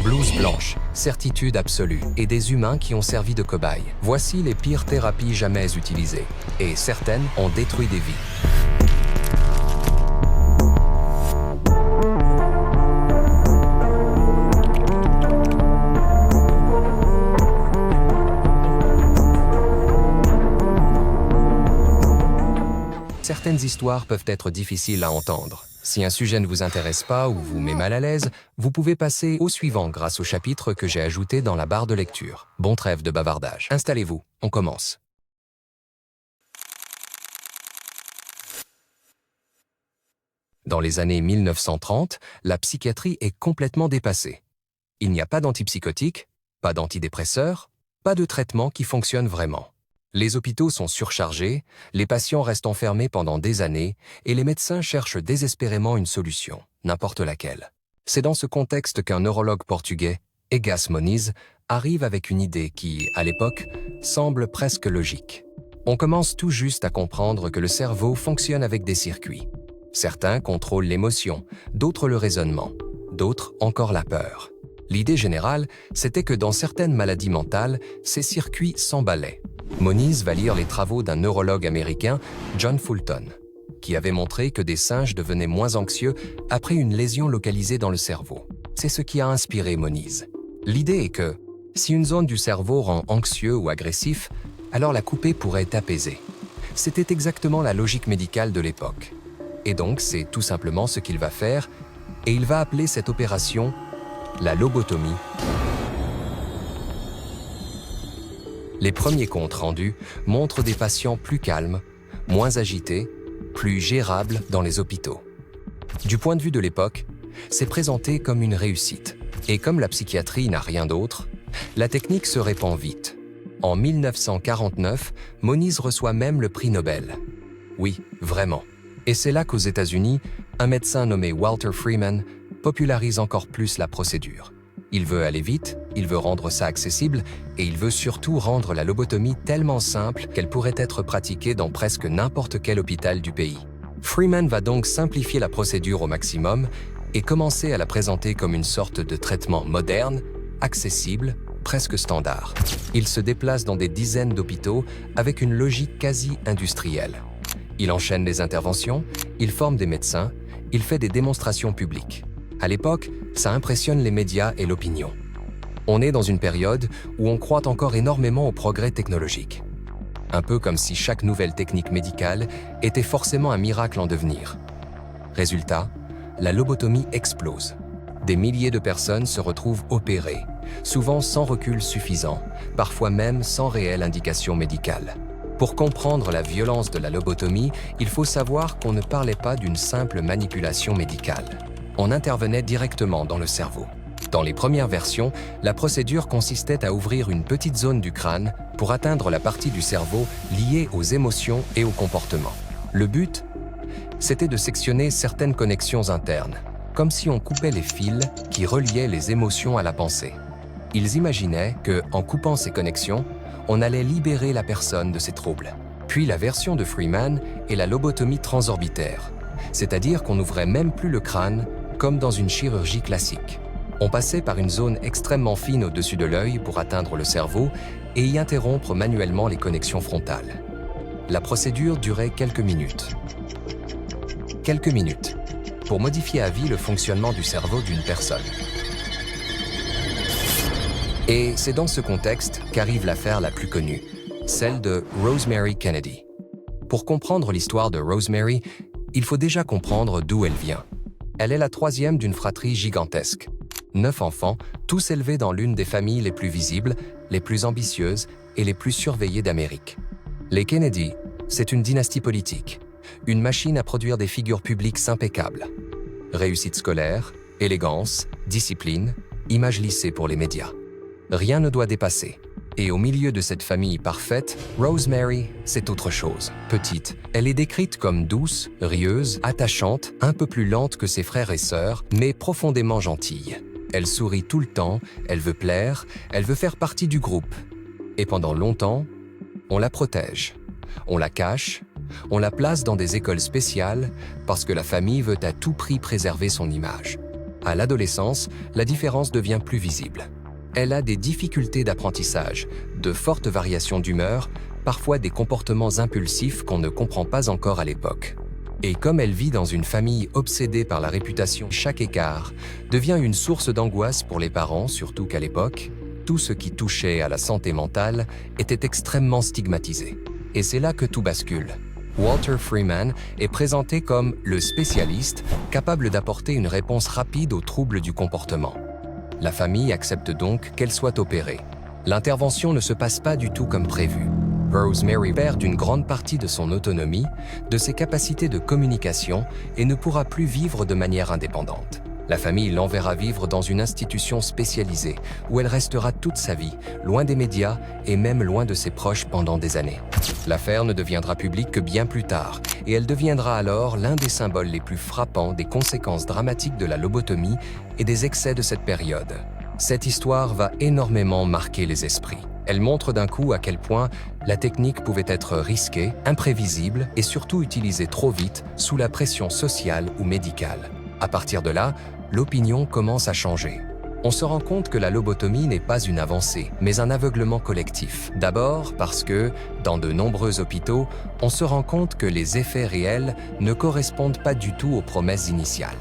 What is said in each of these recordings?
Blouse blanche, certitude absolue, et des humains qui ont servi de cobayes. Voici les pires thérapies jamais utilisées. Et certaines ont détruit des vies. Certaines histoires peuvent être difficiles à entendre. Si un sujet ne vous intéresse pas ou vous met mal à l'aise, vous pouvez passer au suivant grâce au chapitre que j'ai ajouté dans la barre de lecture. Bon trêve de bavardage. Installez-vous, on commence. Dans les années 1930, la psychiatrie est complètement dépassée. Il n'y a pas d'antipsychotiques, pas d'antidépresseurs, pas de traitement qui fonctionne vraiment. Les hôpitaux sont surchargés, les patients restent enfermés pendant des années et les médecins cherchent désespérément une solution, n'importe laquelle. C'est dans ce contexte qu'un neurologue portugais, Egas Moniz, arrive avec une idée qui, à l'époque, semble presque logique. On commence tout juste à comprendre que le cerveau fonctionne avec des circuits. Certains contrôlent l'émotion, d'autres le raisonnement, d'autres encore la peur. L'idée générale, c'était que dans certaines maladies mentales, ces circuits s'emballaient. Moniz va lire les travaux d'un neurologue américain, John Fulton, qui avait montré que des singes devenaient moins anxieux après une lésion localisée dans le cerveau. C'est ce qui a inspiré Moniz. L'idée est que, si une zone du cerveau rend anxieux ou agressif, alors la couper pourrait apaiser. C'était exactement la logique médicale de l'époque. Et donc, c'est tout simplement ce qu'il va faire, et il va appeler cette opération la lobotomie. Les premiers comptes rendus montrent des patients plus calmes, moins agités, plus gérables dans les hôpitaux. Du point de vue de l'époque, c'est présenté comme une réussite. Et comme la psychiatrie n'a rien d'autre, la technique se répand vite. En 1949, Moniz reçoit même le prix Nobel. Oui, vraiment. Et c'est là qu'aux États-Unis, un médecin nommé Walter Freeman popularise encore plus la procédure. Il veut aller vite, il veut rendre ça accessible et il veut surtout rendre la lobotomie tellement simple qu'elle pourrait être pratiquée dans presque n'importe quel hôpital du pays. Freeman va donc simplifier la procédure au maximum et commencer à la présenter comme une sorte de traitement moderne, accessible, presque standard. Il se déplace dans des dizaines d'hôpitaux avec une logique quasi industrielle. Il enchaîne les interventions, il forme des médecins, il fait des démonstrations publiques. À l'époque, ça impressionne les médias et l'opinion. On est dans une période où on croit encore énormément au progrès technologique. Un peu comme si chaque nouvelle technique médicale était forcément un miracle en devenir. Résultat, la lobotomie explose. Des milliers de personnes se retrouvent opérées, souvent sans recul suffisant, parfois même sans réelle indication médicale. Pour comprendre la violence de la lobotomie, il faut savoir qu'on ne parlait pas d'une simple manipulation médicale. On intervenait directement dans le cerveau. Dans les premières versions, la procédure consistait à ouvrir une petite zone du crâne pour atteindre la partie du cerveau liée aux émotions et au comportement. Le but, c'était de sectionner certaines connexions internes, comme si on coupait les fils qui reliaient les émotions à la pensée. Ils imaginaient que, en coupant ces connexions, on allait libérer la personne de ses troubles. Puis la version de Freeman est la lobotomie transorbitaire, c'est-à-dire qu'on n'ouvrait même plus le crâne comme dans une chirurgie classique. On passait par une zone extrêmement fine au-dessus de l'œil pour atteindre le cerveau et y interrompre manuellement les connexions frontales. La procédure durait quelques minutes. Quelques minutes, pour modifier à vie le fonctionnement du cerveau d'une personne. Et c'est dans ce contexte qu'arrive l'affaire la plus connue, celle de Rosemary Kennedy. Pour comprendre l'histoire de Rosemary, il faut déjà comprendre d'où elle vient. Elle est la troisième d'une fratrie gigantesque. 9 enfants, tous élevés dans l'une des familles les plus visibles, les plus ambitieuses et les plus surveillées d'Amérique. Les Kennedy, c'est une dynastie politique, une machine à produire des figures publiques impeccables. Réussite scolaire, élégance, discipline, image lissée pour les médias. Rien ne doit dépasser. Et au milieu de cette famille parfaite, Rosemary, c'est autre chose. Petite, elle est décrite comme douce, rieuse, attachante, un peu plus lente que ses frères et sœurs, mais profondément gentille. Elle sourit tout le temps, elle veut plaire, elle veut faire partie du groupe. Et pendant longtemps, on la protège, on la cache, on la place dans des écoles spéciales parce que la famille veut à tout prix préserver son image. À l'adolescence, la différence devient plus visible. Elle a des difficultés d'apprentissage, de fortes variations d'humeur, parfois des comportements impulsifs qu'on ne comprend pas encore à l'époque. Et comme elle vit dans une famille obsédée par la réputation, chaque écart devient une source d'angoisse pour les parents, surtout qu'à l'époque, tout ce qui touchait à la santé mentale était extrêmement stigmatisé. Et c'est là que tout bascule. Walter Freeman est présenté comme le spécialiste capable d'apporter une réponse rapide aux troubles du comportement. La famille accepte donc qu'elle soit opérée. L'intervention ne se passe pas du tout comme prévu. Rosemary perd une grande partie de son autonomie, de ses capacités de communication et ne pourra plus vivre de manière indépendante. La famille l'enverra vivre dans une institution spécialisée où elle restera toute sa vie, loin des médias et même loin de ses proches pendant des années. L'affaire ne deviendra publique que bien plus tard et elle deviendra alors l'un des symboles les plus frappants des conséquences dramatiques de la lobotomie et des excès de cette période. Cette histoire va énormément marquer les esprits. Elle montre d'un coup à quel point la technique pouvait être risquée, imprévisible et surtout utilisée trop vite sous la pression sociale ou médicale. À partir de là, l'opinion commence à changer. On se rend compte que la lobotomie n'est pas une avancée, mais un aveuglement collectif. D'abord parce que, dans de nombreux hôpitaux, on se rend compte que les effets réels ne correspondent pas du tout aux promesses initiales.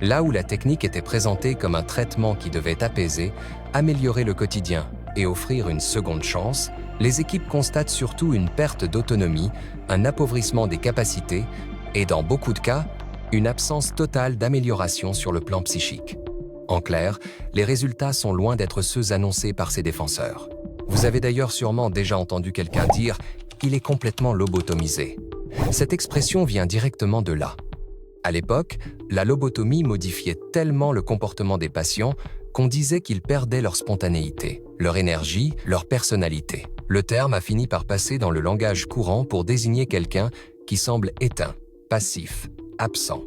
Là où la technique était présentée comme un traitement qui devait apaiser, améliorer le quotidien et offrir une seconde chance, les équipes constatent surtout une perte d'autonomie, un appauvrissement des capacités et, dans beaucoup de cas, une absence totale d'amélioration sur le plan psychique. En clair, les résultats sont loin d'être ceux annoncés par ses défenseurs. Vous avez d'ailleurs sûrement déjà entendu quelqu'un dire « il est complètement lobotomisé ». Cette expression vient directement de là. À l'époque, la lobotomie modifiait tellement le comportement des patients qu'on disait qu'ils perdaient leur spontanéité, leur énergie, leur personnalité. Le terme a fini par passer dans le langage courant pour désigner quelqu'un qui semble éteint, passif, absent,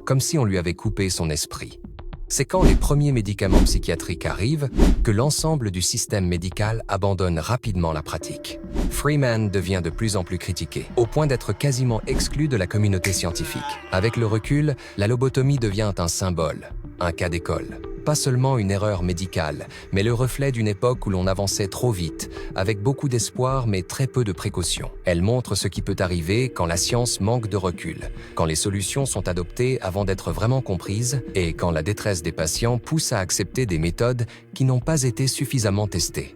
comme si on lui avait coupé son esprit. C'est quand les premiers médicaments psychiatriques arrivent que l'ensemble du système médical abandonne rapidement la pratique. Freeman devient de plus en plus critiqué, au point d'être quasiment exclu de la communauté scientifique. Avec le recul, la lobotomie devient un symbole, un cas d'école. Pas seulement une erreur médicale, mais le reflet d'une époque où l'on avançait trop vite, avec beaucoup d'espoir mais très peu de précautions. Elle montre ce qui peut arriver quand la science manque de recul, quand les solutions sont adoptées avant d'être vraiment comprises et quand la détresse des patients pousse à accepter des méthodes qui n'ont pas été suffisamment testées.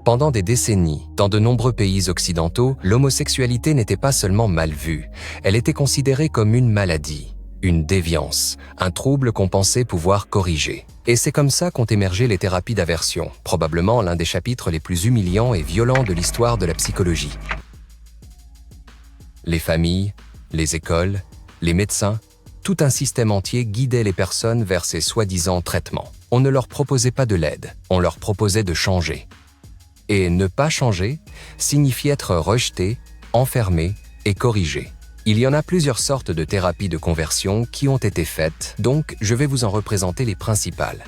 Pendant des décennies, dans de nombreux pays occidentaux, l'homosexualité n'était pas seulement mal vue, elle était considérée comme une maladie, une déviance, un trouble qu'on pensait pouvoir corriger. Et c'est comme ça qu'ont émergé les thérapies d'aversion, probablement l'un des chapitres les plus humiliants et violents de l'histoire de la psychologie. Les familles, les écoles, les médecins, tout un système entier guidait les personnes vers ces soi-disant traitements. On ne leur proposait pas de l'aide, on leur proposait de changer. Et ne pas changer signifie être rejeté, enfermé et corrigé. Il y en a plusieurs sortes de thérapies de conversion qui ont été faites, donc je vais vous en représenter les principales.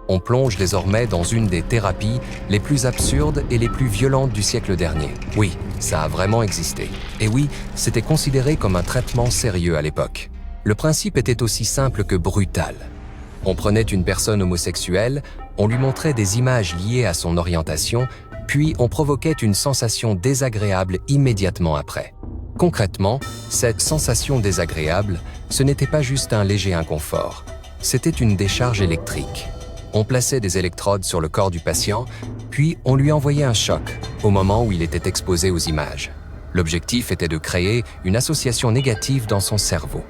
On plonge désormais dans une des thérapies les plus absurdes et les plus violentes du siècle dernier. Oui, ça a vraiment existé. Et oui, c'était considéré comme un traitement sérieux à l'époque. Le principe était aussi simple que brutal. On prenait une personne homosexuelle, on lui montrait des images liées à son orientation, puis on provoquait une sensation désagréable immédiatement après. Concrètement, cette sensation désagréable, ce n'était pas juste un léger inconfort, c'était une décharge électrique. On plaçait des électrodes sur le corps du patient, puis on lui envoyait un choc au moment où il était exposé aux images. L'objectif était de créer une association négative dans son cerveau.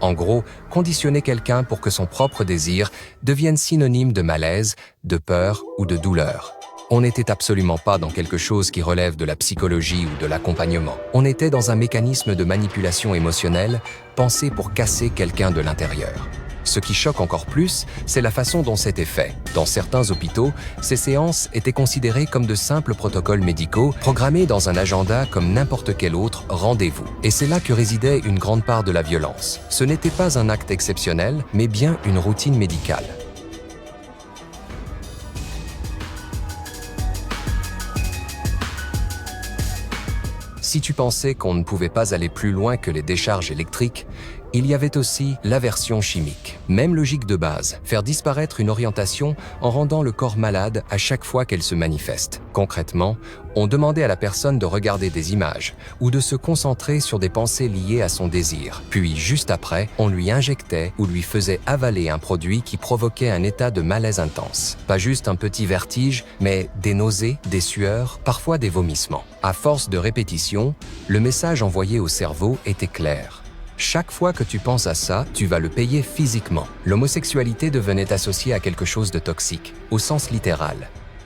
En gros, conditionner quelqu'un pour que son propre désir devienne synonyme de malaise, de peur ou de douleur. On n'était absolument pas dans quelque chose qui relève de la psychologie ou de l'accompagnement. On était dans un mécanisme de manipulation émotionnelle pensé pour casser quelqu'un de l'intérieur. Ce qui choque encore plus, c'est la façon dont c'était fait. Dans certains hôpitaux, ces séances étaient considérées comme de simples protocoles médicaux, programmés dans un agenda comme n'importe quel autre rendez-vous. Et c'est là que résidait une grande part de la violence. Ce n'était pas un acte exceptionnel, mais bien une routine médicale. Si tu pensais qu'on ne pouvait pas aller plus loin que les décharges électriques, il y avait aussi l'aversion chimique. Même logique de base, faire disparaître une orientation en rendant le corps malade à chaque fois qu'elle se manifeste. Concrètement, on demandait à la personne de regarder des images ou de se concentrer sur des pensées liées à son désir. Puis, juste après, on lui injectait ou lui faisait avaler un produit qui provoquait un état de malaise intense. Pas juste un petit vertige, mais des nausées, des sueurs, parfois des vomissements. À force de répétition, le message envoyé au cerveau était clair. Chaque fois que tu penses à ça, tu vas le payer physiquement. L'homosexualité devenait associée à quelque chose de toxique, au sens littéral.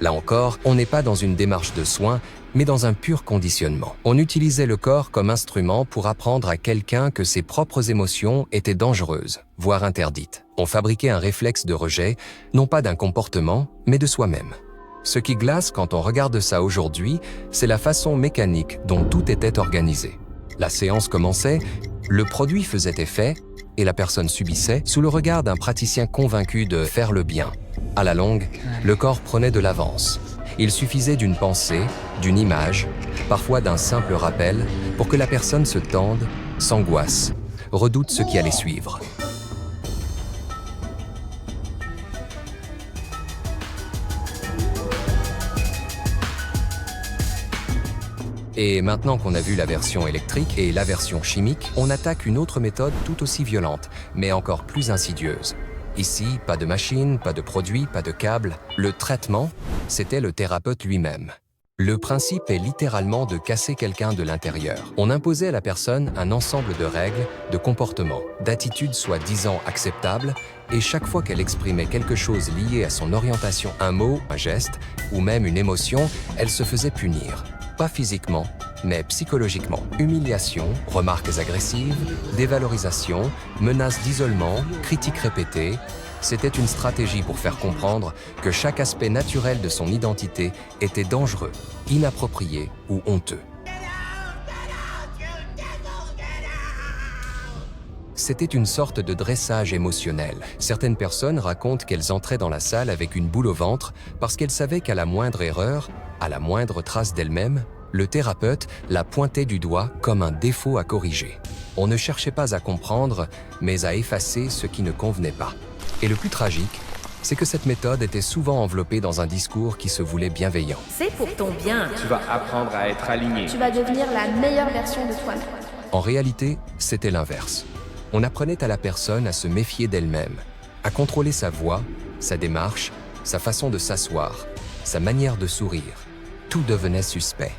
Là encore, on n'est pas dans une démarche de soin, mais dans un pur conditionnement. On utilisait le corps comme instrument pour apprendre à quelqu'un que ses propres émotions étaient dangereuses, voire interdites. On fabriquait un réflexe de rejet, non pas d'un comportement, mais de soi-même. Ce qui glace quand on regarde ça aujourd'hui, c'est la façon mécanique dont tout était organisé. La séance commençait, le produit faisait effet et la personne subissait sous le regard d'un praticien convaincu de faire le bien. À la longue, le corps prenait de l'avance. Il suffisait d'une pensée, d'une image, parfois d'un simple rappel, pour que la personne se tende, s'angoisse, redoute ce qui allait suivre. Et maintenant qu'on a vu la version électrique et la version chimique, on attaque une autre méthode tout aussi violente, mais encore plus insidieuse. Ici, pas de machine, pas de produit, pas de câble. Le traitement, c'était le thérapeute lui-même. Le principe est littéralement de casser quelqu'un de l'intérieur. On imposait à la personne un ensemble de règles, de comportements, d'attitudes soi-disant acceptables, et chaque fois qu'elle exprimait quelque chose lié à son orientation, un mot, un geste, ou même une émotion, elle se faisait punir. Pas physiquement, mais psychologiquement. Humiliation, remarques agressives, dévalorisation, menaces d'isolement, critiques répétées. C'était une stratégie pour faire comprendre que chaque aspect naturel de son identité était dangereux, inapproprié ou honteux. C'était une sorte de dressage émotionnel. Certaines personnes racontent qu'elles entraient dans la salle avec une boule au ventre parce qu'elles savaient qu'à la moindre erreur, à la moindre trace d'elles-mêmes, le thérapeute la pointait du doigt comme un défaut à corriger. On ne cherchait pas à comprendre, mais à effacer ce qui ne convenait pas. Et le plus tragique, c'est que cette méthode était souvent enveloppée dans un discours qui se voulait bienveillant. C'est pour ton bien. Tu vas apprendre à être aligné. Tu vas devenir la meilleure version de toi-même. En réalité, c'était l'inverse. On apprenait à la personne à se méfier d'elle-même, à contrôler sa voix, sa démarche, sa façon de s'asseoir, sa manière de sourire. Tout devenait suspect.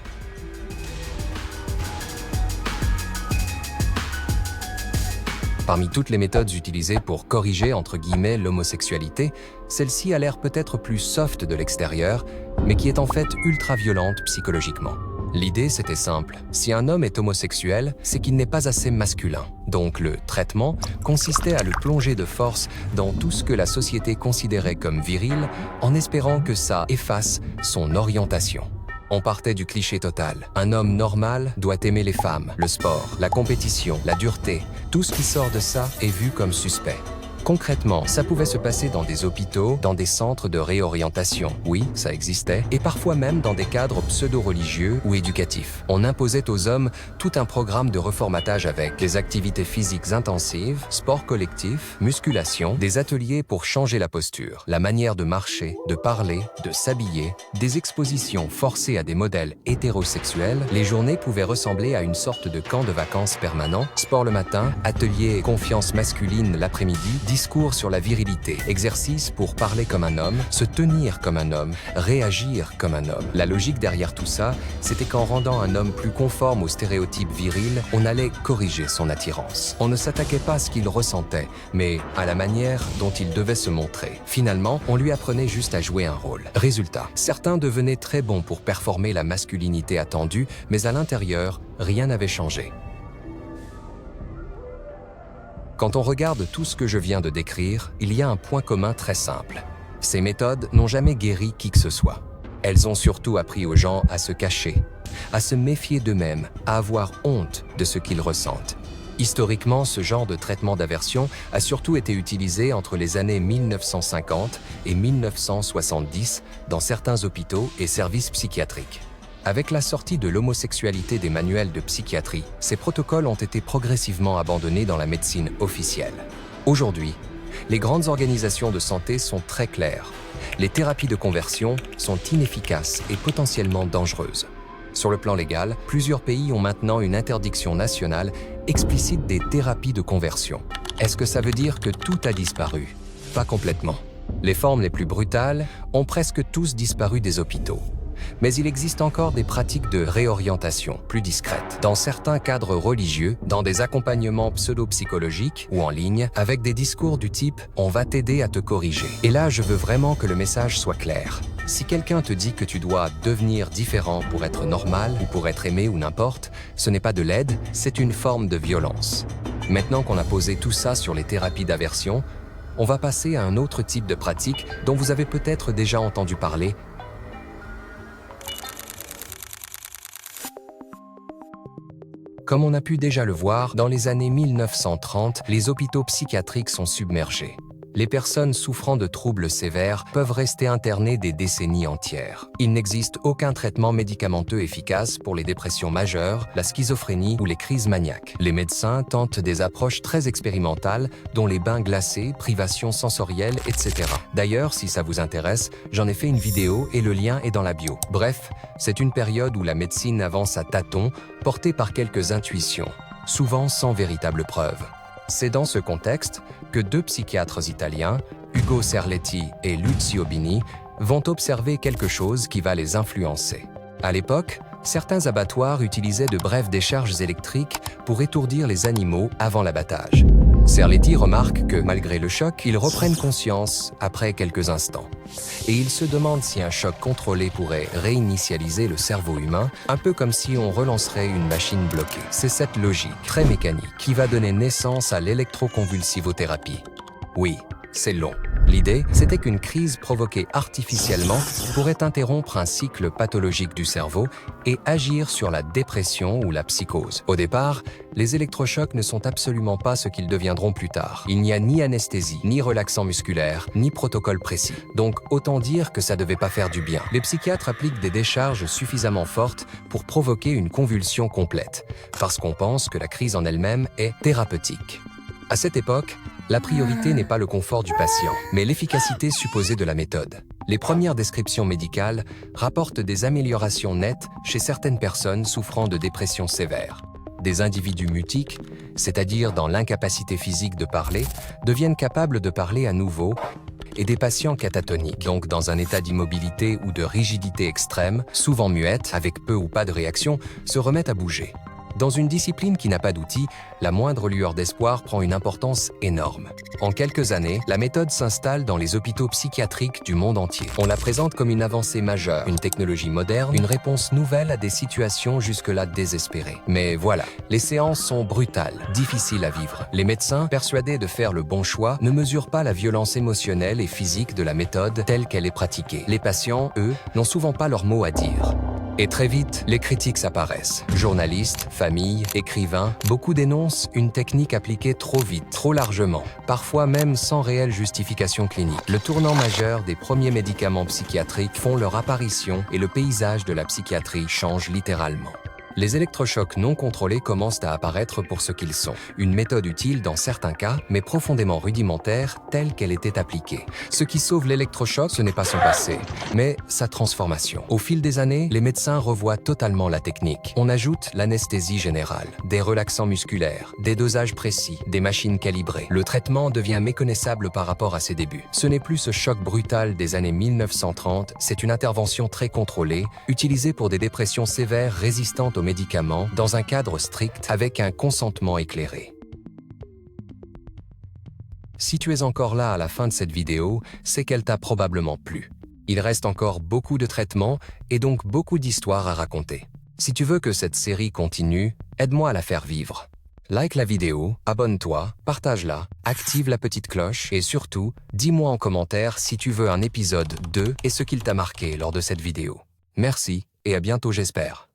Parmi toutes les méthodes utilisées pour corriger entre guillemets l'homosexualité, celle-ci a l'air peut-être plus soft de l'extérieur, mais qui est en fait ultra violente psychologiquement. L'idée, c'était simple. Si un homme est homosexuel, c'est qu'il n'est pas assez masculin. Donc le traitement consistait à le plonger de force dans tout ce que la société considérait comme viril, en espérant que ça efface son orientation. On partait du cliché total. Un homme normal doit aimer les femmes, le sport, la compétition, la dureté. Tout ce qui sort de ça est vu comme suspect. Concrètement, ça pouvait se passer dans des hôpitaux, dans des centres de réorientation. Oui, ça existait. Et parfois même dans des cadres pseudo-religieux ou éducatifs. On imposait aux hommes tout un programme de reformatage avec des activités physiques intensives, sport collectif, musculation, des ateliers pour changer la posture, la manière de marcher, de parler, de s'habiller, des expositions forcées à des modèles hétérosexuels. Les journées pouvaient ressembler à une sorte de camp de vacances permanent. Sport le matin, atelier confiance masculine l'après-midi, discours sur la virilité, exercice pour parler comme un homme, se tenir comme un homme, réagir comme un homme. La logique derrière tout ça, c'était qu'en rendant un homme plus conforme aux stéréotypes virils, on allait corriger son attirance. On ne s'attaquait pas à ce qu'il ressentait, mais à la manière dont il devait se montrer. Finalement, on lui apprenait juste à jouer un rôle. Résultat, certains devenaient très bons pour performer la masculinité attendue, mais à l'intérieur, rien n'avait changé. Quand on regarde tout ce que je viens de décrire, il y a un point commun très simple. Ces méthodes n'ont jamais guéri qui que ce soit. Elles ont surtout appris aux gens à se cacher, à se méfier d'eux-mêmes, à avoir honte de ce qu'ils ressentent. Historiquement, ce genre de traitement d'aversion a surtout été utilisé entre les années 1950 et 1970 dans certains hôpitaux et services psychiatriques. Avec la sortie de l'homosexualité des manuels de psychiatrie, ces protocoles ont été progressivement abandonnés dans la médecine officielle. Aujourd'hui, les grandes organisations de santé sont très claires. Les thérapies de conversion sont inefficaces et potentiellement dangereuses. Sur le plan légal, plusieurs pays ont maintenant une interdiction nationale explicite des thérapies de conversion. Est-ce que ça veut dire que tout a disparu? Pas complètement. Les formes les plus brutales ont presque tous disparu des hôpitaux. Mais il existe encore des pratiques de réorientation plus discrètes, dans certains cadres religieux, dans des accompagnements pseudo-psychologiques ou en ligne, avec des discours du type « on va t'aider à te corriger ». Et là, je veux vraiment que le message soit clair. Si quelqu'un te dit que tu dois devenir différent pour être normal ou pour être aimé ou n'importe, ce n'est pas de l'aide, c'est une forme de violence. Maintenant qu'on a posé tout ça sur les thérapies d'aversion, on va passer à un autre type de pratique dont vous avez peut-être déjà entendu parler. Comme on a pu déjà le voir, dans les années 1930, les hôpitaux psychiatriques sont submergés. Les personnes souffrant de troubles sévères peuvent rester internées des décennies entières. Il n'existe aucun traitement médicamenteux efficace pour les dépressions majeures, la schizophrénie ou les crises maniaques. Les médecins tentent des approches très expérimentales, dont les bains glacés, privations sensorielles, etc. D'ailleurs, si ça vous intéresse, j'en ai fait une vidéo et le lien est dans la bio. Bref, c'est une période où la médecine avance à tâtons, portée par quelques intuitions, souvent sans véritable preuve. C'est dans ce contexte que deux psychiatres italiens, Ugo Cerletti et Lucio Bini, vont observer quelque chose qui va les influencer. À l'époque, certains abattoirs utilisaient de brèves décharges électriques pour étourdir les animaux avant l'abattage. Cerletti remarque que, malgré le choc, ils reprennent conscience après quelques instants. Et il se demande si un choc contrôlé pourrait réinitialiser le cerveau humain, un peu comme si on relancerait une machine bloquée. C'est cette logique, très mécanique, qui va donner naissance à l'électroconvulsivothérapie. Oui, c'est long. L'idée, c'était qu'une crise provoquée artificiellement pourrait interrompre un cycle pathologique du cerveau et agir sur la dépression ou la psychose. Au départ, les électrochocs ne sont absolument pas ce qu'ils deviendront plus tard. Il n'y a ni anesthésie, ni relaxant musculaire, ni protocole précis. Donc autant dire que ça devait pas faire du bien. Les psychiatres appliquent des décharges suffisamment fortes pour provoquer une convulsion complète, parce qu'on pense que la crise en elle-même est thérapeutique. À cette époque, la priorité n'est pas le confort du patient, mais l'efficacité supposée de la méthode. Les premières descriptions médicales rapportent des améliorations nettes chez certaines personnes souffrant de dépression sévère. Des individus mutiques, c'est-à-dire dans l'incapacité physique de parler, deviennent capables de parler à nouveau, et des patients catatoniques, donc dans un état d'immobilité ou de rigidité extrême, souvent muettes, avec peu ou pas de réaction, se remettent à bouger. Dans une discipline qui n'a pas d'outils, la moindre lueur d'espoir prend une importance énorme. En quelques années, la méthode s'installe dans les hôpitaux psychiatriques du monde entier. On la présente comme une avancée majeure, une technologie moderne, une réponse nouvelle à des situations jusque-là désespérées. Mais voilà, les séances sont brutales, difficiles à vivre. Les médecins, persuadés de faire le bon choix, ne mesurent pas la violence émotionnelle et physique de la méthode telle qu'elle est pratiquée. Les patients, eux, n'ont souvent pas leur mot à dire. Et très vite, les critiques apparaissent. Journalistes, familles, écrivains, beaucoup dénoncent une technique appliquée trop vite, trop largement, parfois même sans réelle justification clinique. Le tournant majeur des premiers médicaments psychiatriques font leur apparition et le paysage de la psychiatrie change littéralement. Les électrochocs non contrôlés commencent à apparaître pour ce qu'ils sont. Une méthode utile dans certains cas, mais profondément rudimentaire telle qu'elle était appliquée. Ce qui sauve l'électrochoc, ce n'est pas son passé, mais sa transformation. Au fil des années, les médecins revoient totalement la technique. On ajoute l'anesthésie générale, des relaxants musculaires, des dosages précis, des machines calibrées. Le traitement devient méconnaissable par rapport à ses débuts. Ce n'est plus ce choc brutal des années 1930, c'est une intervention très contrôlée, utilisée pour des dépressions sévères résistantes aux médicaments dans un cadre strict avec un consentement éclairé. Si tu es encore là à la fin de cette vidéo, c'est qu'elle t'a probablement plu. Il reste encore beaucoup de traitements et donc beaucoup d'histoires à raconter. Si tu veux que cette série continue, aide-moi à la faire vivre. Like la vidéo, abonne-toi, partage-la, active la petite cloche et surtout, dis-moi en commentaire si tu veux un épisode 2 et ce qu'il t'a marqué lors de cette vidéo. Merci et à bientôt j'espère.